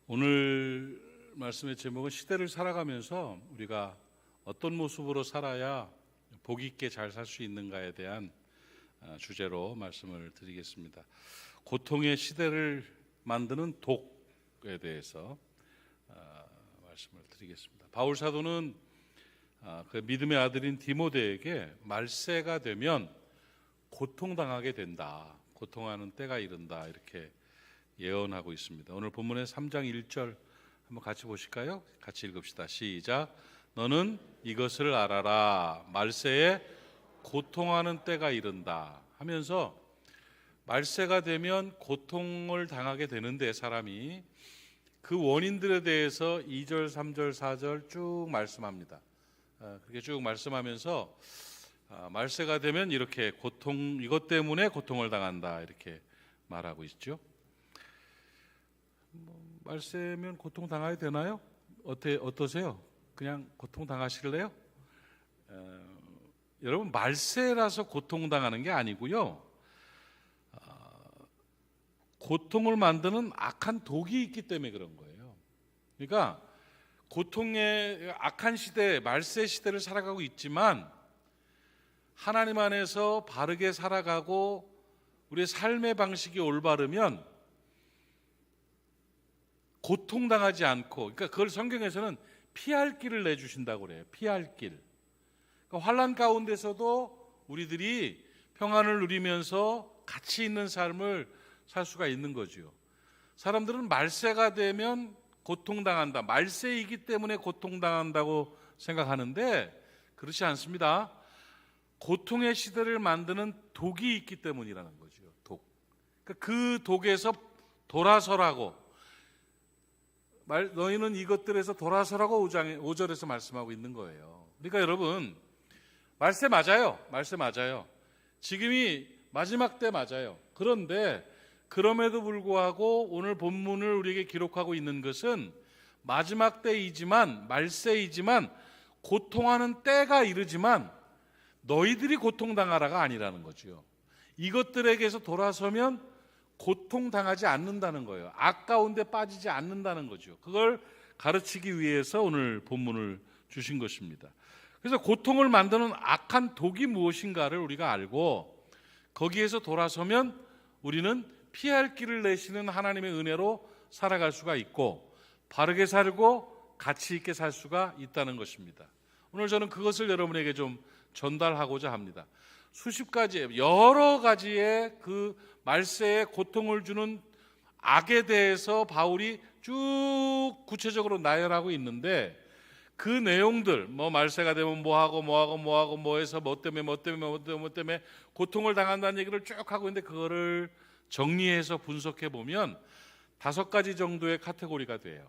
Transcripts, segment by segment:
오늘 말씀의 제목은 시대를 살아가면서 우리가 어떤 모습으로 살아야 복 있게 잘 살 수 있는가에 대한 주제로 말씀을 드리겠습니다. 고통의 시대를 만드는 독에 대해서 말씀을 드리겠습니다. 바울 사도는 그 믿음의 아들인 디모데에게 말세가 되면 고통당하게 된다, 고통하는 때가 이른다, 이렇게 예언하고 있습니다. 오늘 본문의 3장 1절 한번 같이 보실까요? 같이 읽읍시다. 시작. 너는 이것을 알아라. 말세에 고통하는 때가 이른다 하면서 말세가 되면 고통을 당하게 되는데 사람이 그 원인들에 대해서 2절, 3절, 4절 쭉 말씀합니다. 그렇게 쭉 말씀하면서 말세가 되면 이렇게 이것 때문에 고통을 당한다 이렇게 말하고 있죠. 말세면 고통 당해야 되나요? 어떠세요? 그냥 고통 당하실래요? 여러분, 말세라서 고통 당하는 게 아니고요. 고통을 만드는 악한 독이 있기 때문에 그런 거예요. 그러니까 고통의 악한 시대, 말세 시대를 살아가고 있지만 하나님 안에서 바르게 살아가고 우리의 삶의 방식이 올바르면 고통당하지 않고, 그러니까 그걸 성경에서는 피할 길을 내주신다고 그래요. 피할 길. 그러니까 환난 가운데서도 우리들이 평안을 누리면서 가치 있는 삶을 살 수가 있는 거죠. 사람들은 말세가 되면 고통당한다, 말세이기 때문에 고통당한다고 생각하는데 그렇지 않습니다. 고통의 시대를 만드는 독이 있기 때문이라는 거죠. 독. 그러니까 그 독에서 돌아서라고, 너희는 이것들에서 돌아서라고 5절에서 말씀하고 있는 거예요. 그러니까 여러분, 말세 맞아요. 말세 맞아요. 지금이 마지막 때 맞아요. 그런데 그럼에도 불구하고 오늘 본문을 우리에게 기록하고 있는 것은 마지막 때이지만, 말세이지만, 고통하는 때가 이르지만 너희들이 고통당하라가 아니라는 거죠. 이것들에게서 돌아서면 고통당하지 않는다는 거예요. 악 가운데 빠지지 않는다는 거죠. 그걸 가르치기 위해서 오늘 본문을 주신 것입니다. 그래서 고통을 만드는 악한 독이 무엇인가를 우리가 알고 거기에서 돌아서면 우리는 피할 길을 내시는 하나님의 은혜로 살아갈 수가 있고 바르게 살고 가치 있게 살 수가 있다는 것입니다. 오늘 저는 그것을 여러분에게 좀 전달하고자 합니다. 수십 가지, 여러 가지의 그 말세에 고통을 주는 악에 대해서 바울이 쭉 구체적으로 나열하고 있는데 그 내용들, 말세가 되면 뭐해서 뭐 때문에 고통을 당한다는 얘기를 쭉 하고 있는데 그거를 정리해서 분석해 보면 5가지 정도의 카테고리가 돼요.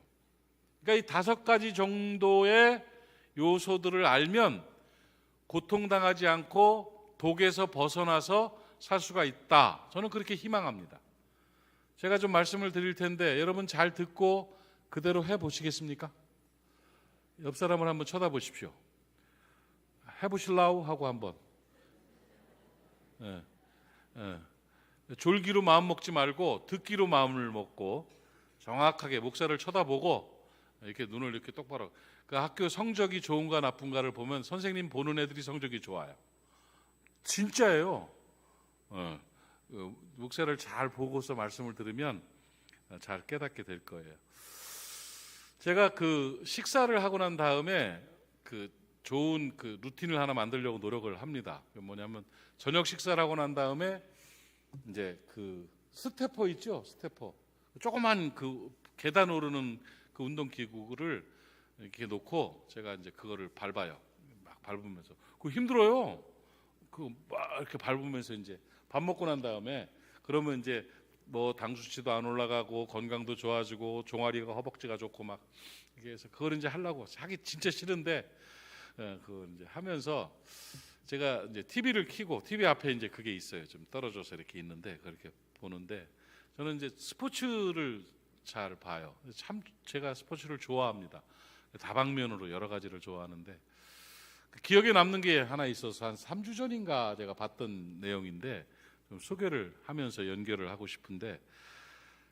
그러니까 이 5가지 정도의 요소들을 알면 고통당하지 않고 독에서 벗어나서 살 수가 있다. 저는 그렇게 희망합니다. 제가 좀 말씀을 드릴 텐데 여러분 잘 듣고 그대로 해보시겠습니까? 옆 사람을 한번 쳐다보십시오. 해보실라우? 하고 한번. 졸기로 마음 먹지 말고 듣기로 마음을 먹고 정확하게 목사를 쳐다보고 이렇게 눈을 이렇게 똑바로. 그 학교 성적이 좋은가 나쁜가를 보면 선생님 보는 애들이 성적이 좋아요. 진짜예요. 목사를 잘 보고서 말씀을 들으면 잘 깨닫게 될 거예요. 제가 그 식사를 하고 난 다음에 그 좋은 그 루틴을 하나 만들려고 노력을 합니다. 뭐냐면 저녁 식사를 하고 난 다음에 이제 그 스태퍼 있죠? 스태퍼. 조그만 그 계단 오르는 그 운동 기구를 이렇게 놓고 제가 이제 그거를 밟아요. 막 밟으면서. 그거 힘들어요. 그 막 이렇게 밟으면서 이제 밥 먹고 난 다음에 그러면 이제 당 수치도 안 올라가고 건강도 좋아지고 종아리가 허벅지가 좋고 막 이게 해서 그걸 이제 하려고 하기 진짜 싫은데 그걸 이제 하면서 제가 이제 TV를 켜고 TV 앞에 이제 그게 있어요. 좀 떨어져서 이렇게 있는데 그렇게 보는데 저는 이제 스포츠를 잘 봐요. 참 제가 스포츠를 좋아합니다. 다방면으로 여러 가지를 좋아하는데 기억에 남는 게 하나 있어서 한 3주 전인가 제가 봤던 내용인데 좀 소개를 하면서 연결을 하고 싶은데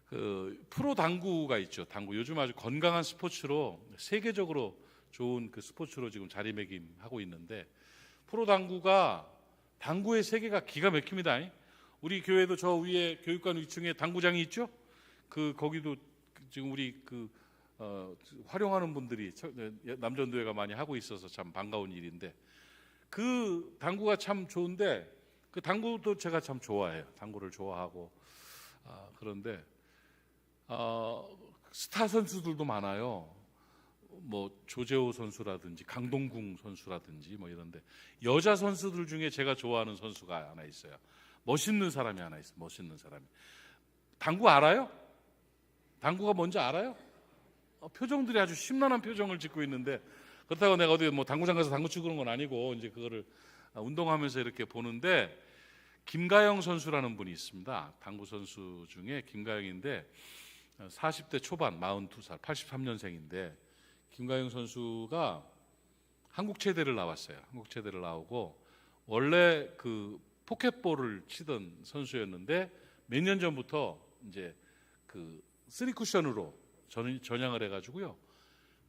그 프로 당구가 있죠. 당구 요즘 아주 건강한 스포츠로 세계적으로 좋은 그 스포츠로 지금 자리매김하고 있는데 프로 당구가 당구의 세계가 기가 막힙니다. 우리 교회도 저 위에 교육관 위층에 당구장이 있죠. 그 거기도 지금 우리 그 활용하는 분들이 남전도회가 많이 하고 있어서 참 반가운 일인데 그 당구가 참 좋은데 그 당구도 제가 참 좋아해요. 당구를 좋아하고 그런데 스타 선수들도 많아요. 뭐 조재호 선수라든지 강동궁 선수라든지 뭐 이런데 여자 선수들 중에 제가 좋아하는 선수가 하나 있어요. 멋있는 사람이 하나 있어요. 멋있는 사람이. 당구 알아요? 당구가 뭔지 알아요? 표정들이 아주 심란한 표정을 짓고 있는데 그렇다고 내가 어디 뭐 당구장 가서 당구 치고 그런 건 아니고 이제 그거를 운동하면서 이렇게 보는데 김가영 선수라는 분이 있습니다. 당구 선수 중에 김가영인데 40대 초반 42살 83년생인데 김가영 선수가 한국체대를 나왔어요. 한국체대를 나오고 원래 그 포켓볼을 치던 선수였는데 몇 년 전부터 이제 그 3쿠션으로 전향을 해가지고요.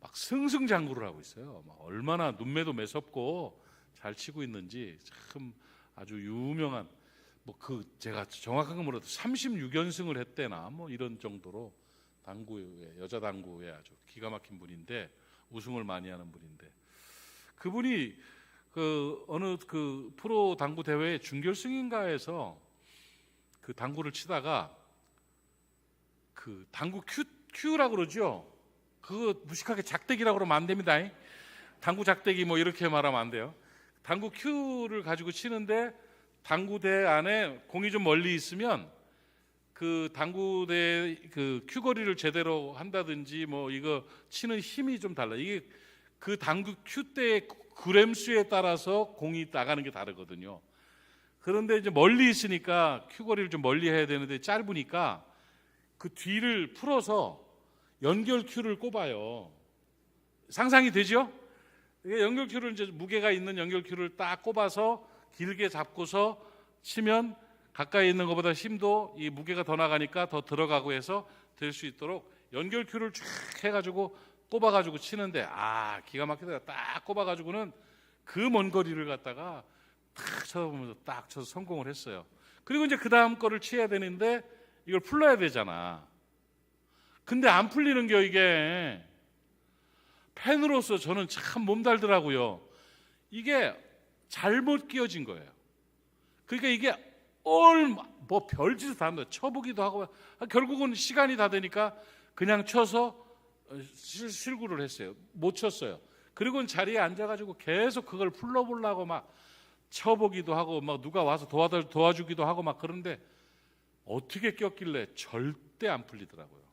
막 승승장구를 하고 있어요. 막 얼마나 눈매도 매섭고 잘 치고 있는지 참 아주 유명한 뭐 그 제가 정확한 건 몰라도 36연승을 했대나 뭐 이런 정도로 당구에 여자 당구에 아주 기가 막힌 분인데 우승을 많이 하는 분인데 그분이 그 어느 그 프로 당구 대회 준결승인가에서 그 당구를 치다가 그 당구 큐라고 그러죠. 그거 무식하게 작대기라고 그러면 안 됩니다. 당구 작대기 뭐 이렇게 말하면 안 돼요. 당구 큐를 가지고 치는데 당구대 안에 공이 좀 멀리 있으면 그 당구대 그 큐거리를 제대로 한다든지 뭐 이거 치는 힘이 좀 달라. 이게 그 당구 큐대의 그램 수에 따라서 공이 나가는 게 다르거든요. 그런데 이제 멀리 있으니까 큐거리를 좀 멀리 해야 되는데 짧으니까 그 뒤를 풀어서 연결 큐를 꼽아요. 상상이 되죠? 연결 큐를 이제 무게가 있는 연결 큐를 딱 꼽아서 길게 잡고서 치면 가까이 있는 것보다 힘도 이 무게가 더 나가니까 더 들어가고 해서 될 수 있도록 연결 큐를 쫙 해가지고 꼽아가지고 치는데 기가 막히다. 딱 꼽아가지고는 그 먼 거리를 갖다가 딱 쳐다보면서 딱 쳐서 성공을 했어요. 그리고 이제 그 다음 거를 치야 되는데 이걸 풀러야 되잖아. 근데 안 풀리는 게 이게 팬으로서 저는 참 몸달더라고요. 이게 잘못 끼워진 거예요. 그러니까 이게 뭐 별짓을 다 합니다. 쳐보기도 하고 결국은 시간이 다 되니까 그냥 쳐서 실구를 했어요. 못 쳤어요. 그리고 자리에 앉아가지고 계속 그걸 풀러보려고 막 쳐보기도 하고 막 누가 와서 도와주기도 하고 막 그런데 어떻게 꼈길래 절대 안 풀리더라고요.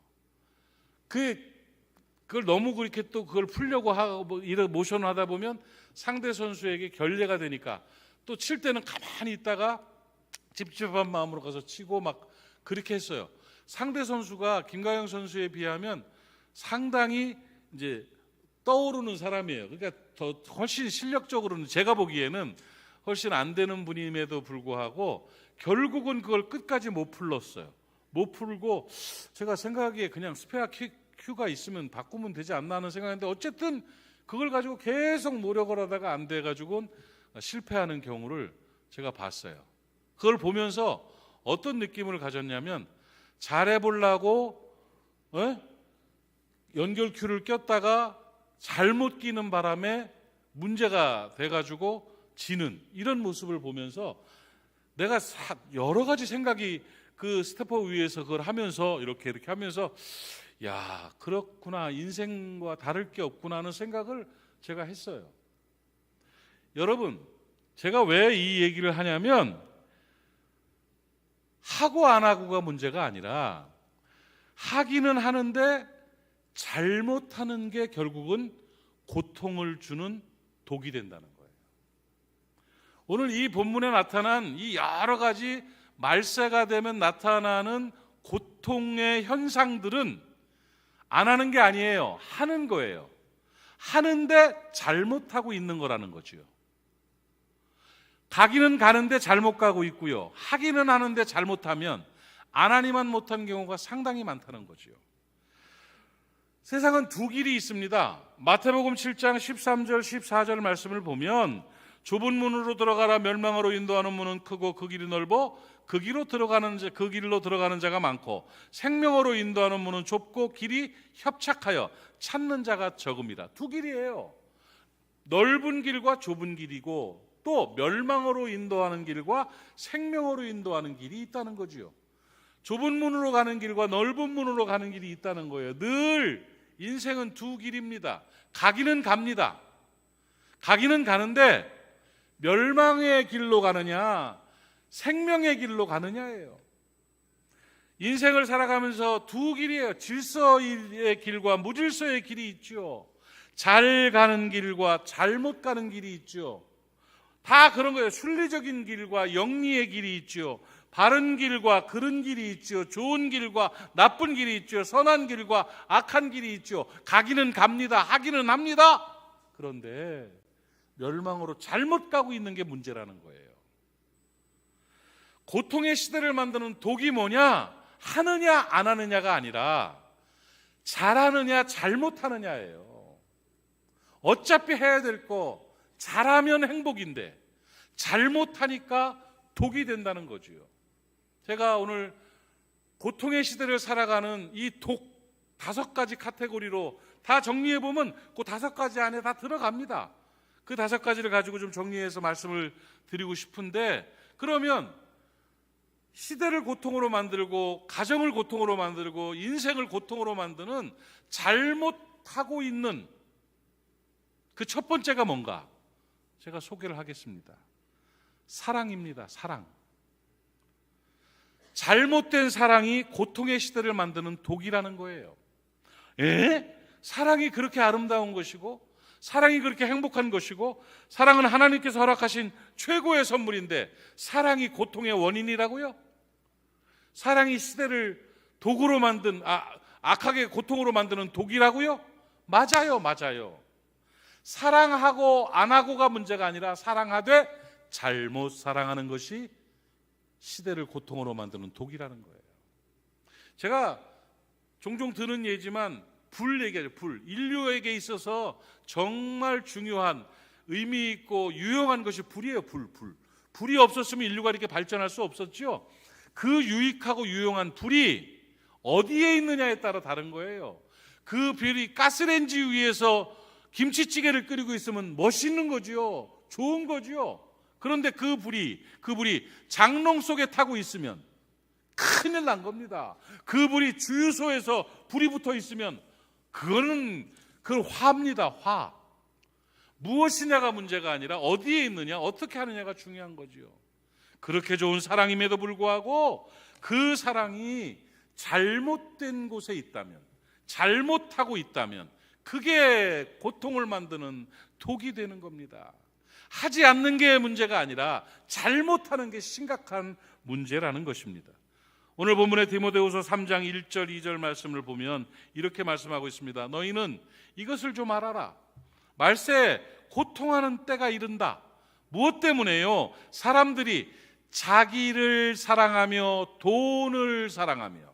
그걸 너무 그렇게 또 그걸 풀려고 하고 뭐 이런 모션을 하다 보면 상대 선수에게 결례가 되니까 또 칠 때는 가만히 있다가 찝찝한 마음으로 가서 치고 막 그렇게 했어요. 상대 선수가 김가영 선수에 비하면 상당히 이제 떠오르는 사람이에요. 그러니까 더 훨씬 실력적으로는 제가 보기에는 훨씬 안 되는 분임에도 불구하고 결국은 그걸 끝까지 못 풀었어요. 못 풀고 제가 생각하기에 그냥 스페어 큐가 있으면 바꾸면 되지 않나 하는 생각인데 어쨌든 그걸 가지고 계속 노력을 하다가 안 돼가지고 실패하는 경우를 제가 봤어요. 그걸 보면서 어떤 느낌을 가졌냐면 잘해보려고 연결 큐를 꼈다가 잘못 끼는 바람에 문제가 돼가지고 지는 이런 모습을 보면서 내가 여러 가지 생각이 그 스태퍼 위에서 그걸 하면서 이렇게 하면서 야 그렇구나 인생과 다를 게 없구나 하는 생각을 제가 했어요. 여러분 제가 왜 이 얘기를 하냐면 하고 안 하고가 문제가 아니라 하기는 하는데 잘못하는 게 결국은 고통을 주는 독이 된다는 거예요. 오늘 이 본문에 나타난 이 여러 가지 말세가 되면 나타나는 고통의 현상들은 안 하는 게 아니에요. 하는 거예요. 하는데 잘못하고 있는 거라는 거죠. 가기는 가는데 잘못 가고 있고요. 하기는 하는데 잘못하면 안 하니만 못한 경우가 상당히 많다는 거지요. 세상은 두 길이 있습니다. 마태복음 7장 13절 14절 말씀을 보면 좁은 문으로 들어가라 멸망으로 인도하는 문은 크고 그 길이 넓어 그 길로 들어가는 자가 많고 생명으로 인도하는 문은 좁고 길이 협착하여 찾는 자가 적음이라. 두 길이에요. 넓은 길과 좁은 길이고 또 멸망으로 인도하는 길과 생명으로 인도하는 길이 있다는 거지요. 좁은 문으로 가는 길과 넓은 문으로 가는 길이 있다는 거예요. 늘 인생은 두 길입니다. 가기는 갑니다. 가기는 가는데 멸망의 길로 가느냐 생명의 길로 가느냐예요. 인생을 살아가면서 두 길이에요. 질서의 길과 무질서의 길이 있죠. 잘 가는 길과 잘못 가는 길이 있죠. 다 그런 거예요. 순리적인 길과 영리의 길이 있죠. 바른 길과 그른 길이 있죠. 좋은 길과 나쁜 길이 있죠. 선한 길과 악한 길이 있죠. 가기는 갑니다. 하기는 합니다. 그런데 멸망으로 잘못 가고 있는 게 문제라는 거예요. 고통의 시대를 만드는 독이 뭐냐? 하느냐 안 하느냐가 아니라 잘하느냐 잘못하느냐예요. 어차피 해야 될 거 잘하면 행복인데 잘못하니까 독이 된다는 거지요. 제가 오늘 고통의 시대를 살아가는 이 독 5가지 카테고리로 다 정리해보면 그 5가지 안에 다 들어갑니다. 그 5가지를 가지고 좀 정리해서 말씀을 드리고 싶은데, 그러면 시대를 고통으로 만들고 가정을 고통으로 만들고 인생을 고통으로 만드는 잘못하고 있는 그 첫 번째가 뭔가 제가 소개를 하겠습니다. 사랑입니다. 사랑. 잘못된 사랑이 고통의 시대를 만드는 독이라는 거예요. 사랑이 그렇게 아름다운 것이고 사랑이 그렇게 행복한 것이고 사랑은 하나님께서 허락하신 최고의 선물인데 사랑이 고통의 원인이라고요? 사랑이 시대를 독으로 만든 악하게 고통으로 만드는 독이라고요? 맞아요. 맞아요. 사랑하고 안 하고가 문제가 아니라 사랑하되 잘못 사랑하는 것이 시대를 고통으로 만드는 독이라는 거예요. 제가 종종 드는 예지만 불 얘기하죠. 불. 인류에게 있어서 정말 중요한 의미 있고 유용한 것이 불이에요. 불. 불이 없었으면 인류가 이렇게 발전할 수 없었죠. 그 유익하고 유용한 불이 어디에 있느냐에 따라 다른 거예요. 그 불이 가스레인지 위에서 김치찌개를 끓이고 있으면 멋있는 거지요. 좋은 거지요. 그런데 그 불이 장롱 속에 타고 있으면 큰일 난 겁니다. 그 불이 주유소에서 불이 붙어 있으면 그건 화입니다. 화. 무엇이냐가 문제가 아니라 어디에 있느냐, 어떻게 하느냐가 중요한 거지요. 그렇게 좋은 사랑임에도 불구하고 그 사랑이 잘못된 곳에 있다면, 잘못하고 있다면 그게 고통을 만드는 독이 되는 겁니다. 하지 않는 게 문제가 아니라 잘못하는 게 심각한 문제라는 것입니다. 오늘 본문의 디모데후서 3장 1절 2절 말씀을 보면 이렇게 말씀하고 있습니다. 너희는 이것을 좀 알아라. 말세 고통하는 때가 이른다. 무엇 때문에요? 사람들이 자기를 사랑하며 돈을 사랑하며.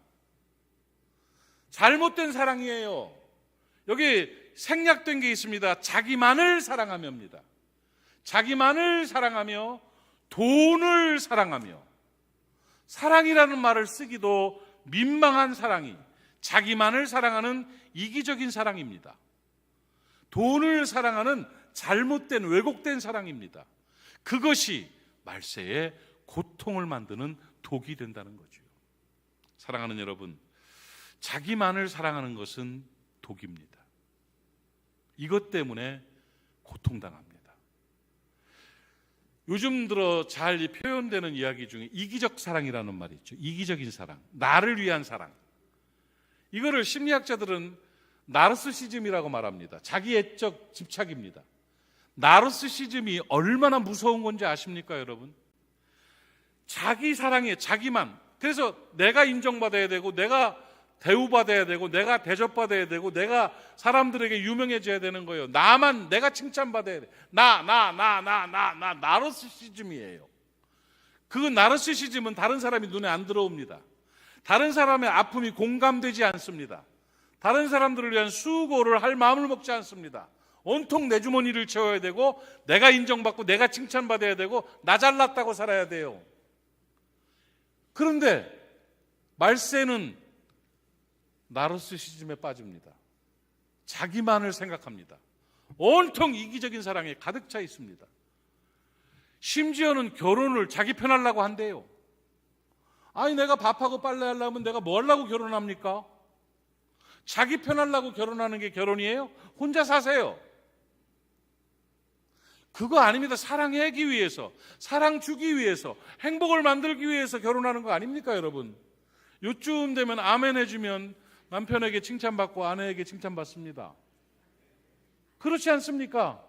잘못된 사랑이에요. 여기 생략된 게 있습니다. 자기만을 사랑하며입니다. 자기만을 사랑하며 돈을 사랑하며. 사랑이라는 말을 쓰기도 민망한 사랑이 자기만을 사랑하는 이기적인 사랑입니다. 돈을 사랑하는 잘못된 왜곡된 사랑입니다. 그것이 말세에 고통을 만드는 독이 된다는 거죠. 사랑하는 여러분, 자기만을 사랑하는 것은 독입니다. 이것 때문에 고통당합니다. 요즘 들어 잘 표현되는 이야기 중에 이기적 사랑이라는 말이 있죠. 이기적인 사랑, 나를 위한 사랑. 이거를 심리학자들은 나르시시즘이라고 말합니다. 자기애적 집착입니다. 나르시시즘이 얼마나 무서운 건지 아십니까, 여러분? 자기 사랑에 자기만. 그래서 내가 인정받아야 되고, 내가 대우받아야 되고, 내가 대접받아야 되고, 내가 사람들에게 유명해져야 되는 거예요. 나만, 내가 칭찬받아야 돼. 나르시시즘이에요. 그 나르시시즘은 다른 사람이 눈에 안 들어옵니다. 다른 사람의 아픔이 공감되지 않습니다. 다른 사람들을 위한 수고를 할 마음을 먹지 않습니다. 온통 내 주머니를 채워야 되고, 내가 인정받고 내가 칭찬받아야 되고, 나 잘났다고 살아야 돼요. 그런데 말세는 나르시시즘에 빠집니다. 자기만을 생각합니다. 온통 이기적인 사랑에 가득 차 있습니다. 심지어는 결혼을 자기 편하려고 한대요. 아니, 내가 밥하고 빨래하려면 내가 뭐 하려고 결혼합니까? 자기 편하려고 결혼하는 게 결혼이에요? 혼자 사세요. 그거 아닙니다. 사랑하기 위해서, 사랑 주기 위해서, 행복을 만들기 위해서 결혼하는 거 아닙니까, 여러분? 요쯤 되면 아멘 해주면 남편에게 칭찬받고 아내에게 칭찬받습니다. 그렇지 않습니까?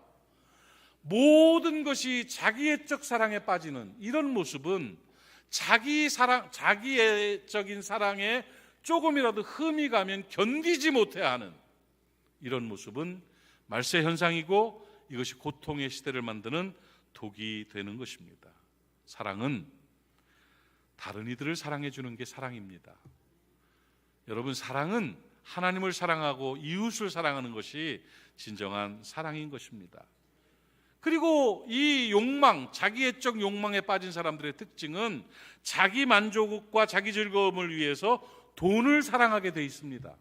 모든 것이 자기애적 사랑에 빠지는 이런 모습은 자기애적인 사랑에 조금이라도 흠이 가면 견디지 못해야 하는 이런 모습은 말세 현상이고, 이것이 고통의 시대를 만드는 독이 되는 것입니다. 사랑은 다른 이들을 사랑해 주는 게 사랑입니다. 여러분, 사랑은 하나님을 사랑하고 이웃을 사랑하는 것이 진정한 사랑인 것입니다. 그리고 이 욕망, 자기애적 욕망에 빠진 사람들의 특징은 자기 만족과 자기 즐거움을 위해서 돈을 사랑하게 돼 있습니다.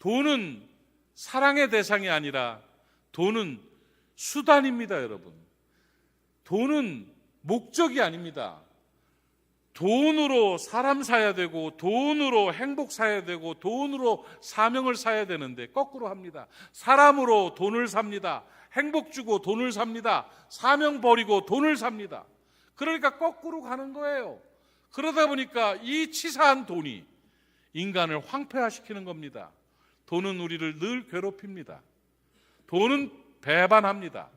돈은 사랑의 대상이 아니라 돈은 수단입니다, 여러분. 돈은 목적이 아닙니다. 돈으로 사람 사야 되고, 돈으로 행복 사야 되고, 돈으로 사명을 사야 되는데 거꾸로 합니다. 사람으로 돈을 삽니다. 행복 주고 돈을 삽니다. 사명 버리고 돈을 삽니다. 그러니까 거꾸로 가는 거예요. 그러다 보니까 이 치사한 돈이 인간을 황폐화시키는 겁니다. 돈은 우리를 늘 괴롭힙니다. 돈은 배반합니다.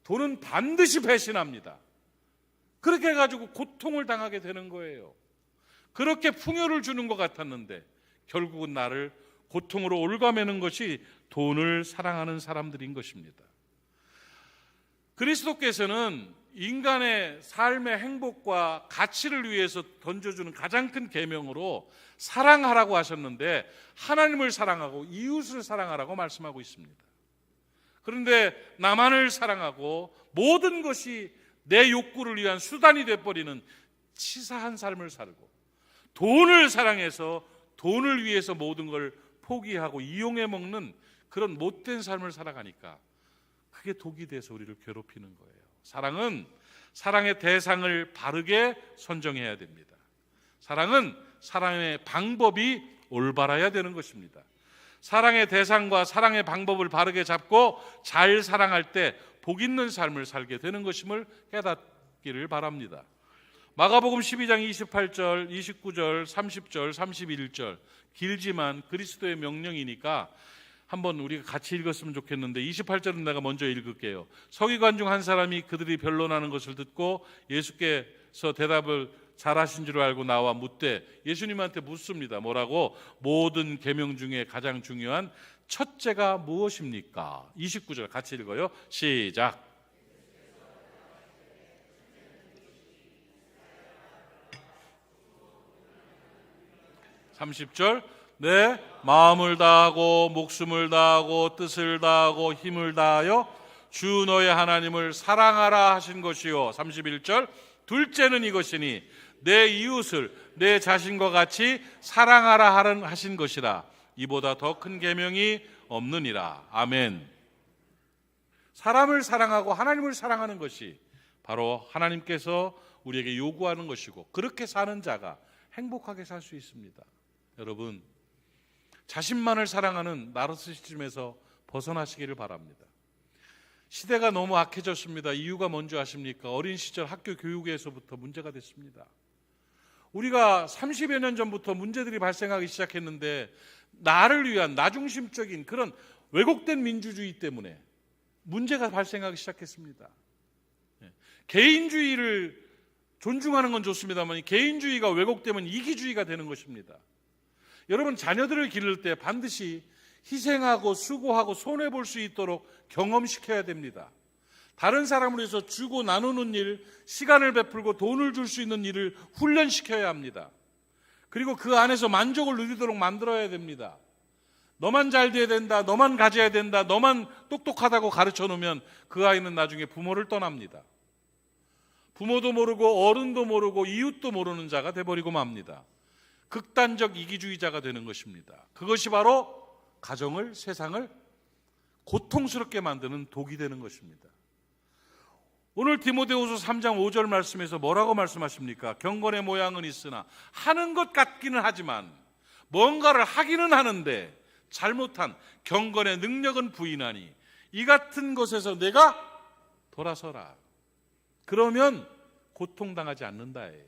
돈은 반드시 배신합니다. 그렇게 해가지고 고통을 당하게 되는 거예요. 그렇게 풍요를 주는 것 같았는데 결국은 나를 고통으로 올가매는 것이 돈을 사랑하는 사람들인 것입니다. 그리스도께서는 인간의 삶의 행복과 가치를 위해서 던져주는 가장 큰 계명으로 사랑하라고 하셨는데, 하나님을 사랑하고 이웃을 사랑하라고 말씀하고 있습니다. 그런데 나만을 사랑하고 모든 것이 내 욕구를 위한 수단이 되어버리는 치사한 삶을 살고, 돈을 사랑해서 돈을 위해서 모든 걸 포기하고 이용해 먹는 그런 못된 삶을 살아가니까 그게 독이 돼서 우리를 괴롭히는 거예요. 사랑은 사랑의 대상을 바르게 선정해야 됩니다. 사랑은 사랑의 방법이 올바라야 되는 것입니다. 사랑의 대상과 사랑의 방법을 바르게 잡고 잘 사랑할 때 복 있는 삶을 살게 되는 것임을 깨닫기를 바랍니다. 마가복음 12장 28절, 29절, 30절, 31절 길지만 그리스도의 명령이니까 한번 우리가 같이 읽었으면 좋겠는데, 28절은 내가 먼저 읽을게요. 서기관 중 한 사람이 그들이 변론하는 것을 듣고 예수께서 대답을 잘하신 줄 알고 나와 묻되, 예수님한테 묻습니다. 뭐라고? 모든 계명 중에 가장 중요한 첫째가 무엇입니까? 29절 같이 읽어요. 시작. (30절) 내 마음을 다하고 목숨을 다하고 뜻을 다하고 힘을 다하여 주 너의 하나님을 사랑하라 하신 것이요. 31절 둘째는 이것이니 내 이웃을 내 자신과 같이 사랑하라 하신 것이라. 이보다 더 큰 계명이 없느니라. 아멘. 사람을 사랑하고 하나님을 사랑하는 것이 바로 하나님께서 우리에게 요구하는 것이고, 그렇게 사는 자가 행복하게 살 수 있습니다. 여러분, 자신만을 사랑하는 나르시시즘에서 벗어나시기를 바랍니다. 시대가 너무 악해졌습니다. 이유가 뭔지 아십니까? 어린 시절 학교 교육에서부터 문제가 됐습니다. 우리가 30여 년 전부터 문제들이 발생하기 시작했는데, 나를 위한 나중심적인 그런 왜곡된 민주주의 때문에 문제가 발생하기 시작했습니다. 개인주의를 존중하는 건 좋습니다만 개인주의가 왜곡되면 이기주의가 되는 것입니다. 여러분, 자녀들을 기를 때 반드시 희생하고 수고하고 손해볼 수 있도록 경험시켜야 됩니다. 다른 사람을 위해서 주고 나누는 일, 시간을 베풀고 돈을 줄 수 있는 일을 훈련시켜야 합니다. 그리고 그 안에서 만족을 누리도록 만들어야 됩니다. 너만 잘 돼야 된다, 너만 가져야 된다, 너만 똑똑하다고 가르쳐 놓으면 그 아이는 나중에 부모를 떠납니다. 부모도 모르고 어른도 모르고 이웃도 모르는 자가 돼버리고 맙니다. 극단적 이기주의자가 되는 것입니다. 그것이 바로 가정을, 세상을 고통스럽게 만드는 독이 되는 것입니다. 오늘 디모데후서 3장 5절 말씀에서 뭐라고 말씀하십니까? 경건의 모양은 있으나 하는 것 같기는 하지만 뭔가를 하기는 하는데 잘못한 경건의 능력은 부인하니 이 같은 것에서 내가 돌아서라. 그러면 고통당하지 않는다예요.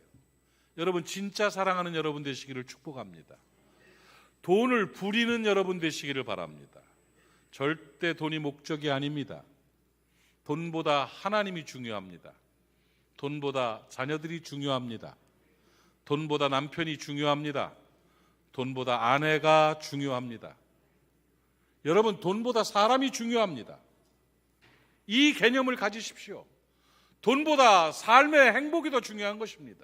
여러분, 진짜 사랑하는 여러분 되시기를 축복합니다. 돈을 부리는 여러분 되시기를 바랍니다. 절대 돈이 목적이 아닙니다. 돈보다 하나님이 중요합니다. 돈보다 자녀들이 중요합니다. 돈보다 남편이 중요합니다. 돈보다 아내가 중요합니다. 여러분, 돈보다 사람이 중요합니다. 이 개념을 가지십시오. 돈보다 삶의 행복이 더 중요한 것입니다.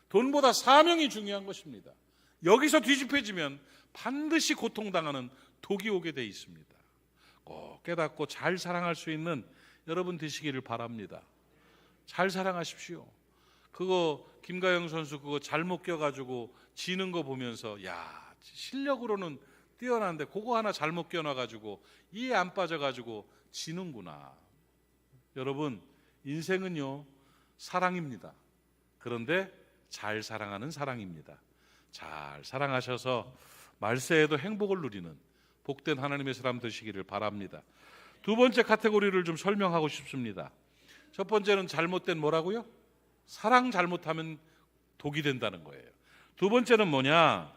돈보다 사명이 중요한 것입니다. 여기서 뒤집혀지면 반드시 고통당하는 독이 오게 돼 있습니다. 꼭 깨닫고 잘 사랑할 수 있는 여러분 되시기를 바랍니다. 잘 사랑하십시오. 그거 김가영 선수 그거 잘못 껴가지고 지는 거 보면서 야, 실력으로는 뛰어난데 그거 하나 잘못 껴놔가지고 이해 안 빠져가지고 지는구나. 여러분, 인생은요 사랑입니다. 그런데 잘 사랑하는 사랑입니다. 잘 사랑하셔서 말세에도 행복을 누리는 복된 하나님의 사람 되시기를 바랍니다. 두 번째 카테고리를 좀 설명하고 싶습니다. 첫 번째는 잘못된 뭐라고요? 사랑 잘못하면 독이 된다는 거예요. 두 번째는 뭐냐?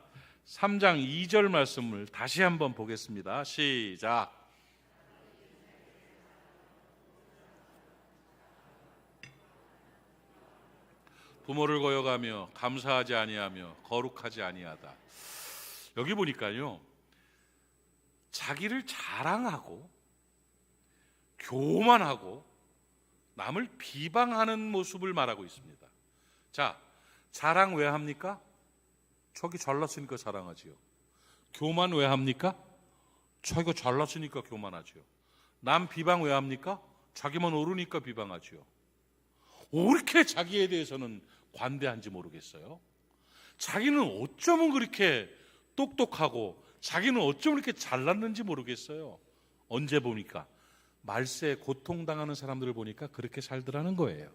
3장 2절 말씀을 다시 한번 보겠습니다. 시작. 부모를 거역하며 감사하지 아니하며 거룩하지 아니하다. 여기 보니까요, 자기를 자랑하고 교만하고 남을 비방하는 모습을 말하고 있습니다. 자, 자랑 왜 합니까? 저기 잘났으니까 자랑하지요. 교만 왜 합니까? 자기가 잘났으니까 교만하지요. 남 비방 왜 합니까? 자기만 오르니까 비방하지요. 왜 이렇게 자기에 대해서는 관대한지 모르겠어요. 자기는 어쩌면 그렇게 똑똑하고 자기는 어쩌면 이렇게 잘났는지 모르겠어요. 언제 보니까? 말세에 고통당하는 사람들을 보니까 그렇게 살더라는 거예요.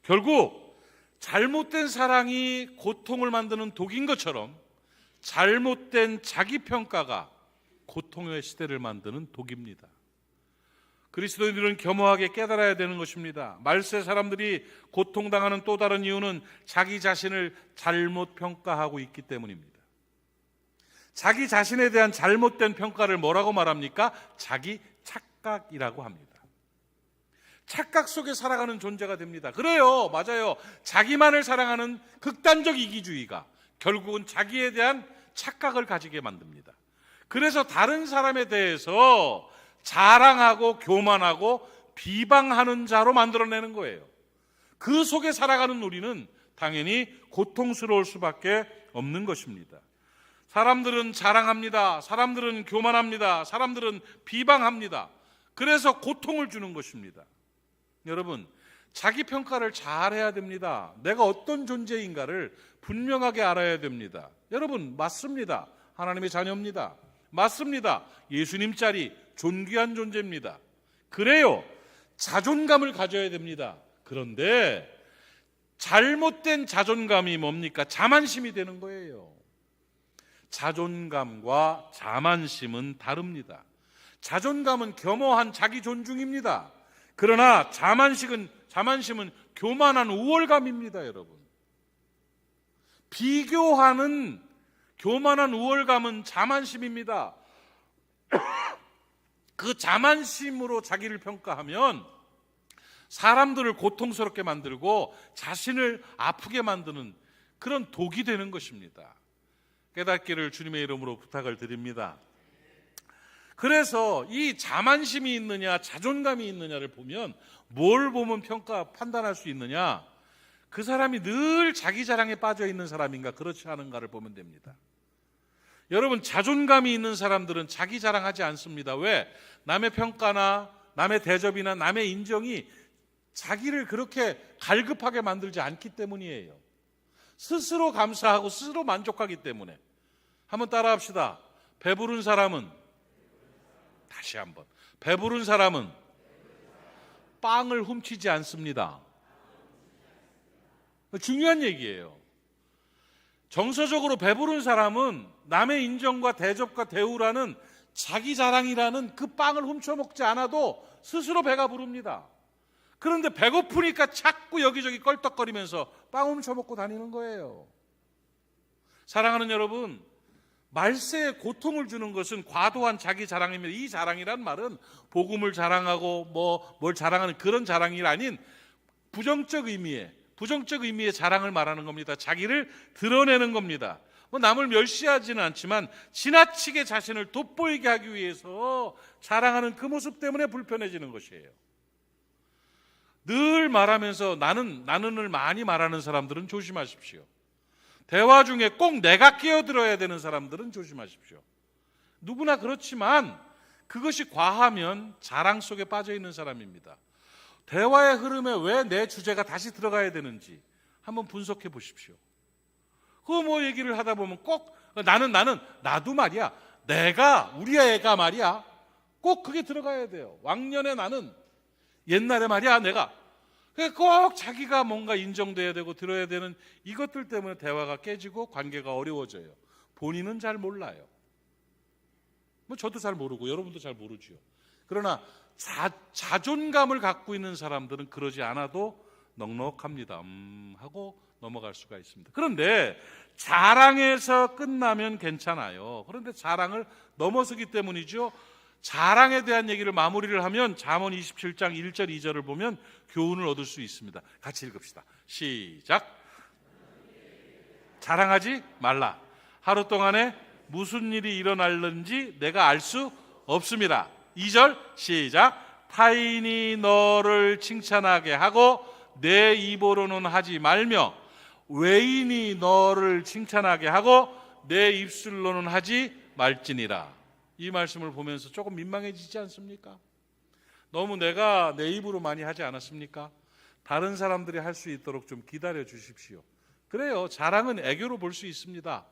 결국 잘못된 사랑이 고통을 만드는 독인 것처럼 잘못된 자기평가가 고통의 시대를 만드는 독입니다. 그리스도인들은 겸허하게 깨달아야 되는 것입니다. 말세 사람들이 고통당하는 또 다른 이유는 자기 자신을 잘못 평가하고 있기 때문입니다. 자기 자신에 대한 잘못된 평가를 뭐라고 말합니까? 자기 착각이라고 합니다. 착각 속에 살아가는 존재가 됩니다. 그래요, 맞아요. 자기만을 사랑하는 극단적 이기주의가 결국은 자기에 대한 착각을 가지게 만듭니다. 그래서 다른 사람에 대해서 자랑하고 교만하고 비방하는 자로 만들어내는 거예요. 그 속에 살아가는 우리는 당연히 고통스러울 수밖에 없는 것입니다. 사람들은 자랑합니다. 사람들은 교만합니다. 사람들은 비방합니다. 그래서 고통을 주는 것입니다. 여러분, 자기 평가를 잘 해야 됩니다. 내가 어떤 존재인가를 분명하게 알아야 됩니다. 여러분, 맞습니다. 하나님의 자녀입니다. 맞습니다. 예수님 자리 존귀한 존재입니다. 그래요, 자존감을 가져야 됩니다. 그런데 잘못된 자존감이 뭡니까? 자만심이 되는 거예요. 자존감과 자만심은 다릅니다. 자존감은 겸허한 자기 존중입니다. 그러나 자만심은 교만한 우월감입니다, 여러분. 비교하는 교만한 우월감은 자만심입니다. 그 자만심으로 자기를 평가하면 사람들을 고통스럽게 만들고 자신을 아프게 만드는 그런 독이 되는 것입니다. 깨닫기를 주님의 이름으로 부탁을 드립니다. 그래서 이 자만심이 있느냐 자존감이 있느냐를 보면 뭘 보면 판단할 수 있느냐? 그 사람이 늘 자기 자랑에 빠져 있는 사람인가 그렇지 않은가를 보면 됩니다. 여러분, 자존감이 있는 사람들은 자기 자랑하지 않습니다. 왜? 남의 평가나 남의 대접이나 남의 인정이 자기를 그렇게 갈급하게 만들지 않기 때문이에요. 스스로 감사하고 스스로 만족하기 때문에. 한번 따라합시다. 배부른 사람은, 다시 한번, 배부른 사람은 빵을 훔치지 않습니다. 중요한 얘기예요. 정서적으로 배부른 사람은 남의 인정과 대접과 대우라는 자기 자랑이라는 그 빵을 훔쳐먹지 않아도 스스로 배가 부릅니다. 그런데 배고프니까 자꾸 여기저기 껄떡거리면서 빵 훔쳐먹고 다니는 거예요. 사랑하는 여러분, 말세에 고통을 주는 것은 과도한 자기 자랑입니다. 이 자랑이란 말은 복음을 자랑하고 뭘 자랑하는 그런 자랑이 아닌 부정적 의미의 자랑을 말하는 겁니다. 자기를 드러내는 겁니다. 남을 멸시하지는 않지만 지나치게 자신을 돋보이게 하기 위해서 자랑하는 그 모습 때문에 불편해지는 것이에요. 늘 말하면서 나는을 많이 말하는 사람들은 조심하십시오. 대화 중에 꼭 내가 끼어들어야 되는 사람들은 조심하십시오. 누구나 그렇지만 그것이 과하면 자랑 속에 빠져 있는 사람입니다. 대화의 흐름에 왜 내 주제가 다시 들어가야 되는지 한번 분석해 보십시오. 그 얘기를 하다 보면 꼭 나도 말이야, 우리 애가 말이야, 꼭 그게 들어가야 돼요. 왕년에 나는, 옛날에 말이야 내가, 꼭 자기가 뭔가 인정돼야 되고 들어야 되는 이것들 때문에 대화가 깨지고 관계가 어려워져요. 본인은 잘 몰라요. 저도 잘 모르고 여러분도 잘 모르지요. 그러나 자존감을 갖고 있는 사람들은 그러지 않아도 넉넉합니다. 하고 넘어갈 수가 있습니다. 그런데 자랑에서 끝나면 괜찮아요. 그런데 자랑을 넘어서기 때문이죠. 자랑에 대한 얘기를 마무리를 하면 잠언 27장 1절 2절을 보면 교훈을 얻을 수 있습니다. 같이 읽읍시다. 시작. 자랑하지 말라. 하루 동안에 무슨 일이 일어날는지 내가 알 수 없습니다. 2절 시작. 타인이 너를 칭찬하게 하고 내 입으로는 하지 말며 외인이 너를 칭찬하게 하고 내 입술로는 하지 말지니라. 이 말씀을 보면서 조금 민망해지지 않습니까? 너무 내가 내 입으로 많이 하지 않았습니까? 다른 사람들이 할 수 있도록 좀 기다려 주십시오. 그래요. 자랑은 애교로 볼 수 있습니다.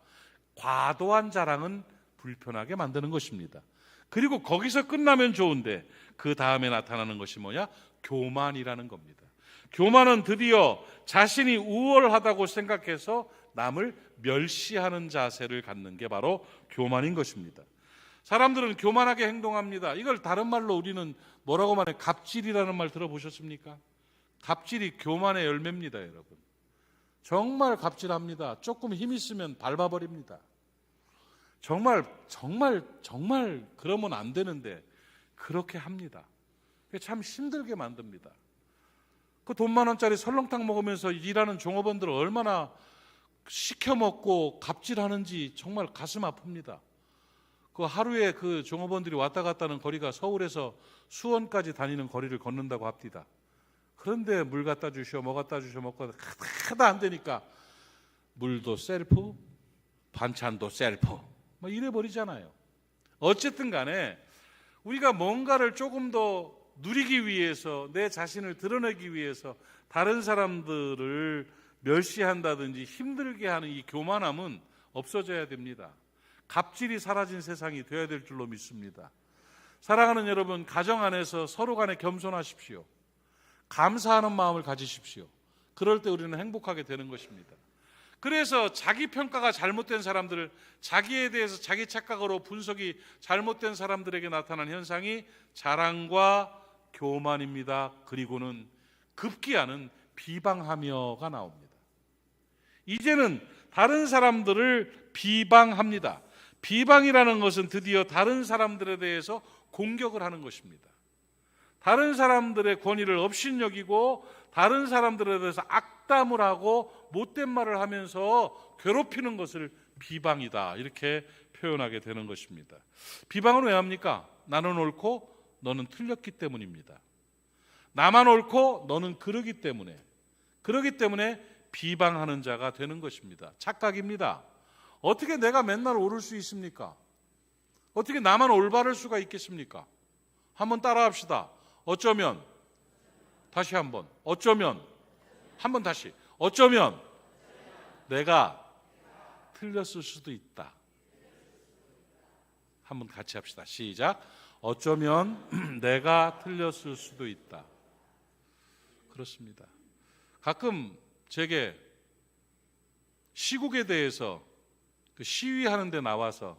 과도한 자랑은 불편하게 만드는 것입니다. 그리고 거기서 끝나면 좋은데 그 다음에 나타나는 것이 뭐냐? 교만이라는 겁니다. 교만은 드디어 자신이 우월하다고 생각해서 남을 멸시하는 자세를 갖는 게 바로 교만인 것입니다. 사람들은 교만하게 행동합니다. 이걸 다른 말로 우리는 뭐라고 말해요? 갑질이라는 말 들어보셨습니까? 갑질이 교만의 열매입니다, 여러분. 정말 갑질합니다. 조금 힘 있으면 밟아버립니다. 정말 그러면 안 되는데 그렇게 합니다. 참 힘들게 만듭니다. 그 돈 10,000원짜리 설렁탕 먹으면서 일하는 종업원들 얼마나 시켜먹고 갑질하는지 정말 가슴 아픕니다. 그 하루에 그 종업원들이 왔다 갔다 하는 거리가 서울에서 수원까지 다니는 거리를 걷는다고 합니다. 그런데 물 갖다 주셔, 뭐 갖다 주셔 먹고 하다 안 되니까 물도 셀프, 반찬도 셀프, 이래 버리잖아요. 어쨌든 간에 우리가 뭔가를 조금 더 누리기 위해서, 내 자신을 드러내기 위해서 다른 사람들을 멸시한다든지 힘들게 하는 이 교만함은 없어져야 됩니다. 갑질이 사라진 세상이 되어야 될 줄로 믿습니다. 사랑하는 여러분, 가정 안에서 서로 간에 겸손하십시오. 감사하는 마음을 가지십시오. 그럴 때 우리는 행복하게 되는 것입니다. 그래서 자기 평가가 잘못된 사람들, 자기에 대해서 자기 착각으로 분석이 잘못된 사람들에게 나타난 현상이 자랑과 교만입니다. 그리고는 급기야는 비방하며가 나옵니다. 이제는 다른 사람들을 비방합니다. 비방이라는 것은 드디어 다른 사람들에 대해서 공격을 하는 것입니다. 다른 사람들의 권위를 업신여기고 다른 사람들에 대해서 악담을 하고 못된 말을 하면서 괴롭히는 것을 비방이다, 이렇게 표현하게 되는 것입니다. 비방은 왜 합니까? 나는 옳고 너는 틀렸기 때문입니다. 나만 옳고 너는 그르기 때문에. 그렇기 때문에 비방하는 자가 되는 것입니다. 착각입니다. 어떻게 내가 맨날 옳을 수 있습니까? 어떻게 나만 올바를 수가 있겠습니까? 한번 따라합시다. 어쩌면, 다시 한번, 어쩌면, 한번 다시, 어쩌면 내가 틀렸을 수도 있다. 한번 같이 합시다. 시작. 어쩌면 내가 틀렸을 수도 있다. 그렇습니다. 가끔 제게 시국에 대해서 그 시위하는 데 나와서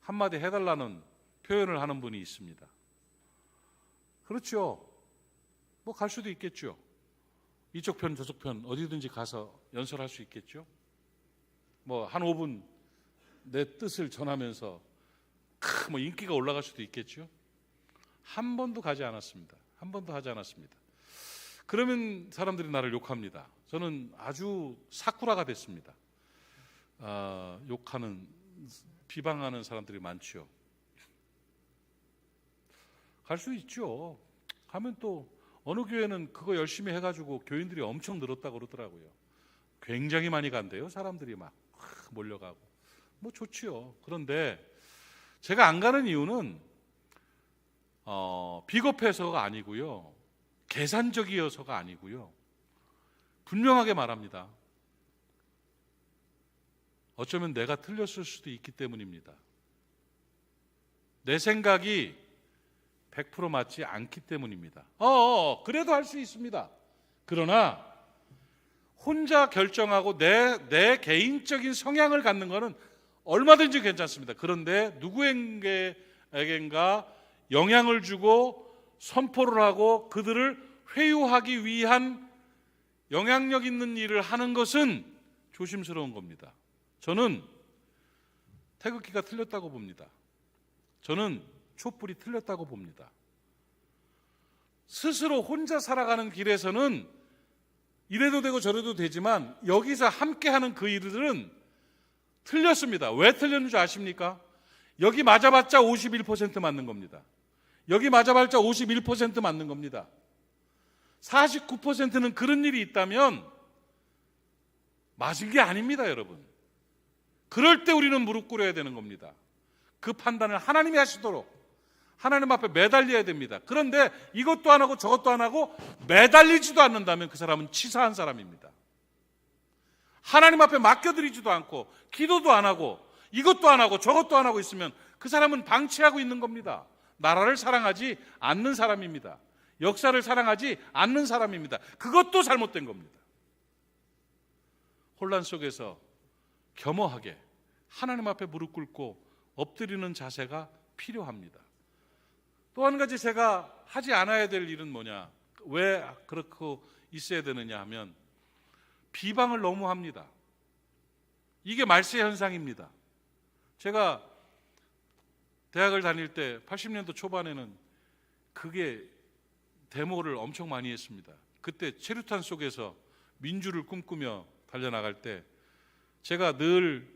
한마디 해달라는 표현을 하는 분이 있습니다. 그렇죠. 뭐 갈 수도 있겠죠. 이쪽 편 저쪽 편 어디든지 가서 연설할 수 있겠죠. 뭐 한 5분 내 뜻을 전하면서 뭐 인기가 올라갈 수도 있겠죠. 한 번도 가지 않았습니다. 한 번도 하지 않았습니다. 그러면 사람들이 나를 욕합니다. 저는 아주 사쿠라가 됐습니다. 욕하는, 비방하는 사람들이 많죠. 갈 수 있죠. 가면 또 어느 교회는 그거 열심히 해가지고 교인들이 엄청 늘었다고 그러더라고요. 굉장히 많이 간대요. 사람들이 막 몰려가고. 뭐 좋지요. 그런데 제가 안 가는 이유는 비겁해서가 아니고요. 계산적이어서가 아니고요. 분명하게 말합니다. 어쩌면 내가 틀렸을 수도 있기 때문입니다. 내 생각이 100% 맞지 않기 때문입니다. 그래도 할 수 있습니다. 그러나 혼자 결정하고 내 개인적인 성향을 갖는 것은 얼마든지 괜찮습니다. 그런데 누구에겐가 영향을 주고 선포를 하고 그들을 회유하기 위한 영향력 있는 일을 하는 것은 조심스러운 겁니다. 저는 태극기가 틀렸다고 봅니다. 저는 촛불이 틀렸다고 봅니다. 스스로 혼자 살아가는 길에서는 이래도 되고 저래도 되지만 여기서 함께하는 그 일들은 틀렸습니다. 왜 틀렸는지 아십니까? 여기 맞아봤자 51% 맞는 겁니다. 여기 맞아봤자 51% 맞는 겁니다. 49%는 그런 일이 있다면 맞은 게 아닙니다, 여러분. 그럴 때 우리는 무릎 꿇어야 되는 겁니다. 그 판단을 하나님이 하시도록 하나님 앞에 매달려야 됩니다. 그런데 이것도 안 하고 저것도 안 하고 매달리지도 않는다면 그 사람은 치사한 사람입니다. 하나님 앞에 맡겨드리지도 않고 기도도 안 하고 이것도 안 하고 저것도 안 하고 있으면 그 사람은 방치하고 있는 겁니다. 나라를 사랑하지 않는 사람입니다. 역사를 사랑하지 않는 사람입니다. 그것도 잘못된 겁니다. 혼란 속에서 겸허하게 하나님 앞에 무릎 꿇고 엎드리는 자세가 필요합니다. 또 한 가지 제가 하지 않아야 될 일은 뭐냐, 왜 그렇게 있어야 되느냐 하면 비방을 너무 합니다. 이게 말세 현상입니다. 제가 대학을 다닐 때 80년도 초반에는 그게 데모를 엄청 많이 했습니다. 그때 체류탄 속에서 민주를 꿈꾸며 달려나갈 때 제가 늘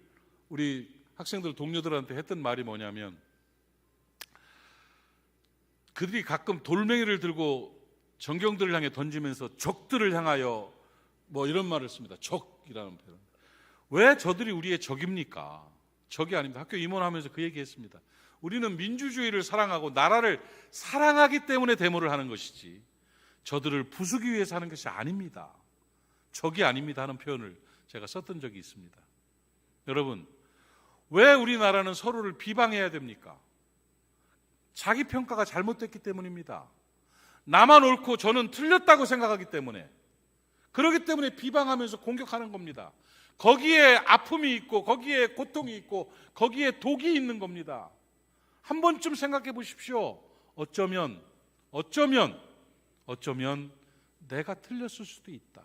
우리 학생들 동료들한테 했던 말이 뭐냐면 그들이 가끔 돌멩이를 들고 전경들을 향해 던지면서 적들을 향하여 뭐 이런 말을 씁니다. 적이라는 표현. 왜 저들이 우리의 적입니까? 적이 아닙니다. 학교 임원하면서 그 얘기했습니다. 우리는 민주주의를 사랑하고 나라를 사랑하기 때문에 데모를 하는 것이지 저들을 부수기 위해서 하는 것이 아닙니다. 적이 아닙니다 하는 표현을 제가 썼던 적이 있습니다. 여러분, 왜 우리나라는 서로를 비방해야 됩니까? 자기 평가가 잘못됐기 때문입니다. 나만 옳고 저는 틀렸다고 생각하기 때문에, 그렇기 때문에 비방하면서 공격하는 겁니다. 거기에 아픔이 있고 거기에 고통이 있고 거기에 독이 있는 겁니다. 한 번쯤 생각해 보십시오. 어쩌면 내가 틀렸을 수도 있다.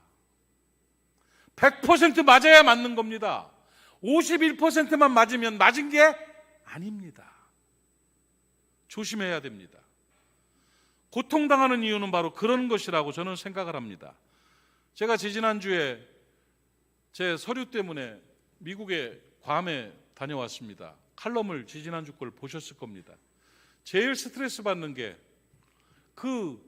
100% 맞아야 맞는 겁니다. 51%만 맞으면 맞은 게 아닙니다. 조심해야 됩니다. 고통당하는 이유는 바로 그런 것이라고 저는 생각을 합니다. 제가 지지난주에 제 서류 때문에 미국에 괌에 다녀왔습니다. 칼럼을 지지난주 걸 보셨을 겁니다. 제일 스트레스 받는 게 그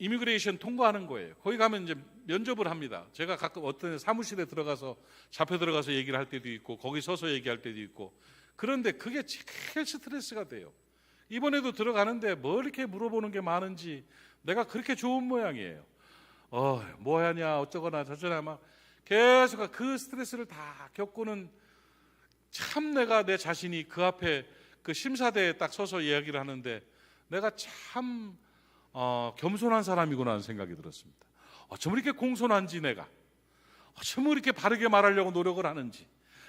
이미그레이션 통과하는 거예요. 거기 가면 이제 면접을 합니다. 제가 가끔 어떤 사무실에 들어가서 잡혀 들어가서 얘기를 할 때도 있고 거기 서서 얘기할 때도 있고, 그런데 그게 제일 스트레스가 돼요. 이번에도 들어가는데 뭐 이렇게 물어보는 게 많은지, 내가 그렇게 좋은 모양이에요. 뭐 하냐 어쩌거나 저쩌나 막 계속 그 스트레스를 다 겪고는, 참 내가 내 자신이 그 앞에 그 심사대에 딱 서서 이야기를 하는데 내가 참 겸손한 사람이구나 하는 생각이 들었습니다. 어쩜 이렇게 공손한지, 내가 어쩜 이렇게 바르게 말하려고 노력을 하는지,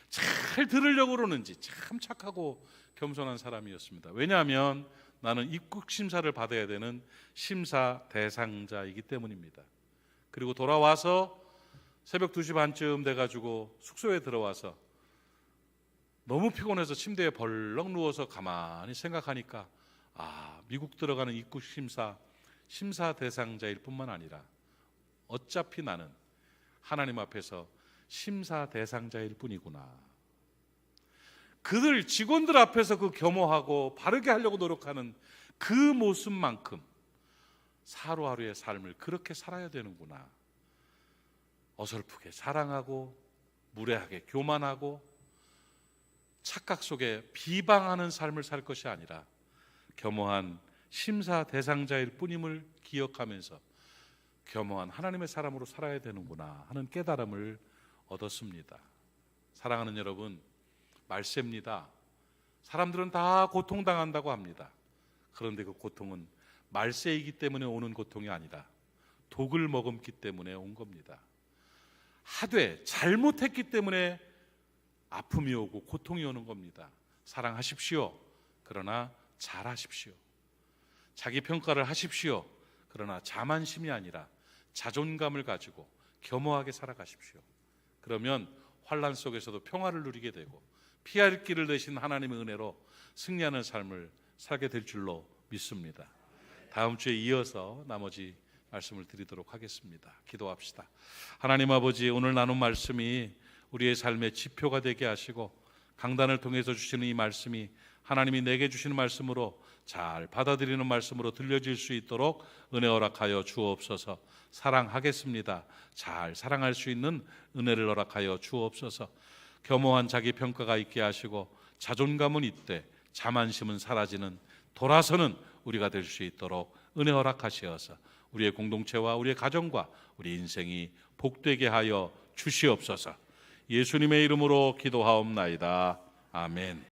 잘 들으려고 그러는지 참 착하고 겸손한 사람이었습니다. 왜냐하면 나는 입국 심사를 받아야 되는 심사 대상자이기 때문입니다. 그리고 돌아와서 새벽 2시 반쯤 돼가지고 숙소에 들어와서 너무 피곤해서 침대에 벌렁 누워서 가만히 생각하니까, 미국 들어가는 입국 심사 대상자일 뿐만 아니라 어차피 나는 하나님 앞에서 심사 대상자일 뿐이구나. 그들 직원들 앞에서 그 겸허하고 바르게 하려고 노력하는 그 모습만큼 하루하루의 삶을 그렇게 살아야 되는구나. 어설프게 사랑하고 무례하게 교만하고 착각 속에 비방하는 삶을 살 것이 아니라 겸허한 심사 대상자일 뿐임을 기억하면서 겸허한 하나님의 사람으로 살아야 되는구나 하는 깨달음을 얻었습니다. 사랑하는 여러분, 말세입니다. 사람들은 다 고통당한다고 합니다. 그런데 그 고통은 말세이기 때문에 오는 고통이 아니라 독을 머금기 때문에 온 겁니다. 하되 잘못했기 때문에 아픔이 오고 고통이 오는 겁니다. 사랑하십시오. 그러나 잘하십시오. 자기 평가를 하십시오. 그러나 자만심이 아니라 자존감을 가지고 겸허하게 살아가십시오. 그러면 환난 속에서도 평화를 누리게 되고 피할 길을 내신 하나님의 은혜로 승리하는 삶을 살게 될 줄로 믿습니다. 다음 주에 이어서 나머지 말씀을 드리도록 하겠습니다. 기도합시다. 하나님 아버지, 오늘 나눈 말씀이 우리의 삶의 지표가 되게 하시고 강단을 통해서 주시는 이 말씀이 하나님이 내게 주시는 말씀으로 잘 받아들이는 말씀으로 들려질 수 있도록 은혜 허락하여 주옵소서. 사랑하겠습니다. 잘 사랑할 수 있는 은혜를 허락하여 주옵소서. 겸허한 자기 평가가 있게 하시고 자존감은 있되 자만심은 사라지는 돌아서는 우리가 될 수 있도록 은혜 허락하시어서 우리의 공동체와 우리의 가정과 우리 인생이 복되게 하여 주시옵소서. 예수님의 이름으로 기도하옵나이다. 아멘.